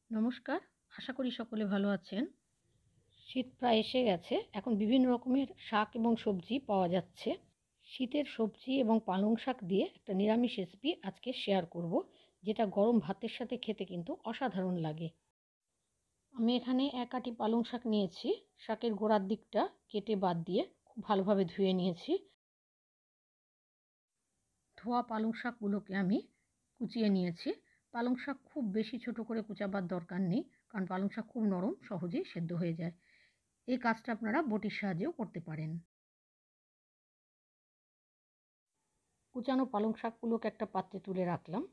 নমস্কার, আশা করি সকলে ভালো আছেন। শীত প্রায় এসে গেছে। এখন বিভিন্ন রকমের শাক এবং সবজি পাওয়া যাচ্ছে। শীতের সবজি এবং পালং শাক দিয়ে একটা নিরামিষ রেসিপি আজকে শেয়ার করব, যেটা গরম ভাতের সাথে খেতে কিন্তু অসাধারণ লাগে। আমি এখানে এক আঁটি পালং শাক নিয়েছি। শাকের গোড়ার দিকটা কেটে বাদ দিয়ে খুব ভালোভাবে ধুয়ে নিয়েছি। ধোয়া পালং শাকগুলোকে আমি কুচিয়ে নিয়েছি। পালং শাক খুব বেশি ছোট করে কুচাবার দরকার নেই, কারণ পালং শাক খুব নরম, সহজেই সেদ্ধ হয়ে যায়। এই কাজটা আপনারা বটির সাহায্যেও করতে পারেন। কুচানো পালং শাকগুলোকে একটা পাত্রে তুলে রাখলাম।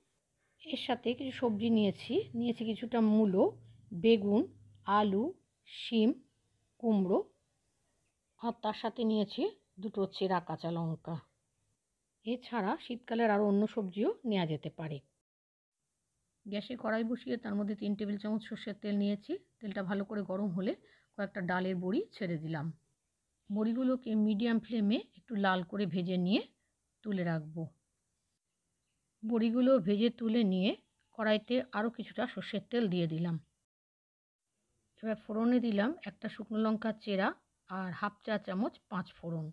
এর সাথে কিছু সবজি নিয়েছি কিছুটা মূলো, বেগুন, আলু, শিম, কুমড়ো, আর তার সাথে নিয়েছি দুটো চেরা কাঁচা লঙ্কা। এছাড়া শীতকালের আরও অন্য সবজিও নেওয়া যেতে পারে। গ্যাসে কড়াই বসিয়ে তার মধ্যে 3 টেবিল চামচ সর্ষের তেল নিয়েছি। তেলটা ভালো করে গরম হলে কয়েকটা ডালের বড়ি ছেড়ে দিলাম। বড়িগুলোকে মিডিয়াম ফ্লেমে একটু লাল করে ভেজে নিয়ে তুলে রাখবো। বড়িগুলো ভেজে তুলে নিয়ে কড়াইতে আরও কিছুটা সর্ষের তেল দিয়ে দিলাম। এবার ফোড়নে দিলাম একটা শুকনো লঙ্কা চেরা আর হাফ চা চামচ 5 ফোড়ন।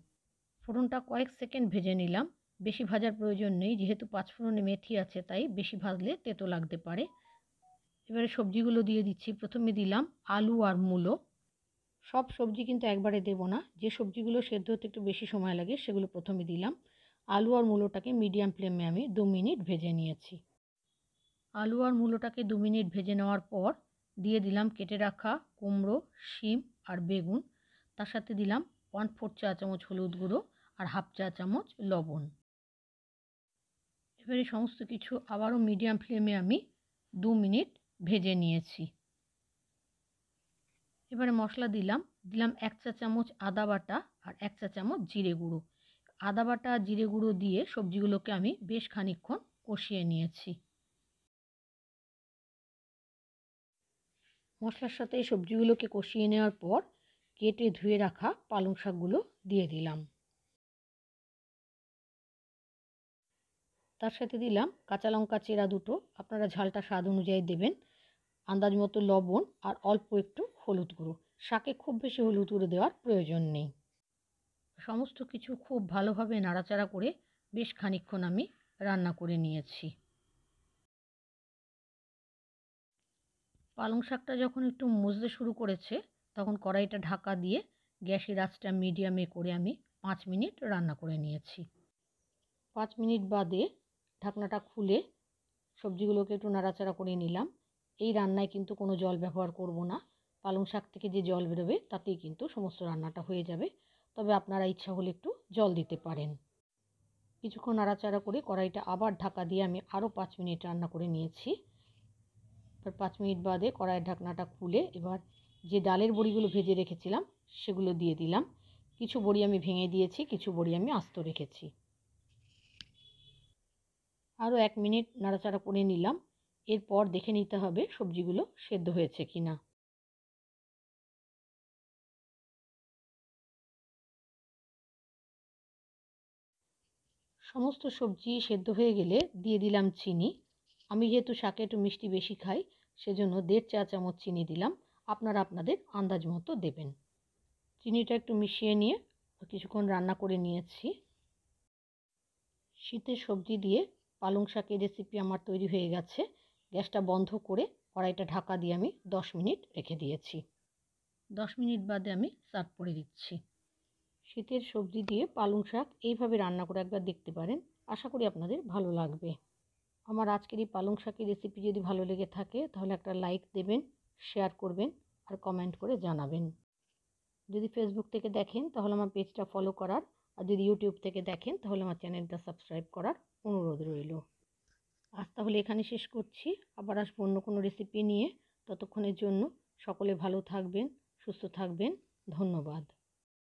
ফোড়নটা কয়েক সেকেন্ড ভেজে নিলাম। বেশি ভাজার প্রয়োজন নেই, যেহেতু 5 ফোড়নে মেথি আছে, তাই বেশি ভাজলে তেতো লাগতে পারে। এবারে সবজিগুলো দিয়ে দিচ্ছি। প্রথমে দিলাম আলু আর মূলো। সব সবজি কিন্তু একবারে দেব না, যে সবজিগুলো সেদ্ধ হতে একটু বেশি সময় লাগে সেগুলো প্রথমে দিলাম। আলু আর মূলোটাকে মিডিয়াম ফ্লেমে আমি 2 মিনিট ভেজে নিয়েছি। আলু আর মূলোটাকে 2 মিনিট ভেজে নেওয়ার পর দিয়ে দিলাম কেটে রাখা কুমড়ো, শিম আর বেগুন। তার সাথে দিলাম 1/4 চা চামচ হলুদ গুঁড়ো আর হাফ চা চামচ লবণ। এবারে সমস্ত কিছু আবারও মিডিয়াম ফ্লেমে আমি 2 মিনিট ভেজে নিয়েছি। এবারে মশলা দিলাম 1 চা চামচ আদা বাটা আর 1 চা চামচ জিরে গুঁড়ো। আদা বাটা আর জিরে গুঁড়ো দিয়ে সবজিগুলোকে আমি বেশ খানিকক্ষণ কষিয়ে নিয়েছি। মশলার সাথে এই সবজিগুলোকে কষিয়ে নেওয়ার পর কেটে ধুয়ে রাখা পালং শাকগুলো দিয়ে দিলাম। তার সাথে দিলাম কাঁচা লঙ্কা চেরা দুটো। আপনারা ঝালটা স্বাদ অনুযায়ী দেবেন। আন্দাজ মতো লবণ আর অল্প একটু হলুদ গুঁড়ো। শাকে খুব বেশি হলুদ গুঁড়ো দেওয়ার প্রয়োজন নেই। সমস্ত কিছু খুব ভালোভাবে নাড়াচাড়া করে বেশ খানিকক্ষণ আমি রান্না করে নিয়েছি। পালং শাকটা যখন একটু মজতে শুরু করেছে, তখন কড়াইটা ঢাকা দিয়ে গ্যাসের আঁচটা মিডিয়ামে করে আমি 5 মিনিট রান্না করে নিয়েছি। 5 মিনিট বাদে ঢাকনাটা খুলে সবজিগুলোকে একটু নাড়াচাড়া করে নিলাম। এই রান্নায় কিন্তু কোনো জল ব্যবহার করব না। পালং শাক থেকে যে জল বেরোবে তাতেই কিন্তু সমস্ত রান্নাটা হয়ে যাবে। তবে আপনারা ইচ্ছা হলে একটু জল দিতে পারেন। কিছুক্ষণ নাড়াচাড়া করে কড়াইটা আবার ঢাকা দিয়ে আমি আরও 5 মিনিট রান্না করে নিয়েছি। এবার 5 মিনিট বাদে কড়াইয়ের ঢাকনাটা খুলে এবার যে ডালের বড়িগুলো ভেজে রেখেছিলাম সেগুলো দিয়ে দিলাম। কিছু বড়ি আমি ভেঙে দিয়েছি, কিছু বড়ি আমি আস্ত রেখেছি। আরও 1 মিনিট নাড়াচাড়া করে নিলাম। এরপর দেখে নিতে হবে সবজিগুলো সেদ্ধ হয়েছে কিনা। সমস্ত সবজি সেদ্ধ হয়ে গেলে দিয়ে দিলাম চিনি। আমি যেহেতু শাকে একটু মিষ্টি বেশি খাই, সেজন্য 1.5 চা চামচ চিনি দিলাম। আপনারা আপনাদের আন্দাজ মতো দেবেন। চিনিটা একটু মিশিয়ে নিয়ে কিছুক্ষণ রান্না করে নিয়েছি। শীতের সবজি দিয়ে পালং শাকের রেসিপি আমার তৈরি হয়ে গেছে। গ্যাসটা বন্ধ করে কড়াইটা ঢাকা দিয়ে আমি 10 মিনিট রেখে দিয়েছি। 10 মিনিট বাদে আমি সার্ভ করে দিচ্ছি। শীতের সবজি দিয়ে পালং শাক এইভাবে রান্না করে একবার দেখতে পারেন। আশা করি আপনাদের ভালো লাগবে। আমার আজকের এই পালং শাকের রেসিপি যদি ভালো লেগে থাকে তাহলে একটা লাইক দেবেন, শেয়ার করবেন আর কমেন্ট করে জানাবেন। যদি ফেসবুক থেকে দেখেন তাহলে আমার পেজটা ফলো করার, আর যদি ইউটিউব থেকে দেখেন তাহলে আমার চ্যানেলটা সাবস্ক্রাইব করার অনুরোধ রইল। আজ তাহলে এখানে শেষ করছি। আবার আসবো অন্য কোনো রেসিপি নিয়ে। ততক্ষণের জন্য সকলে ভালো থাকবেন, সুস্থ থাকবেন। ধন্যবাদ।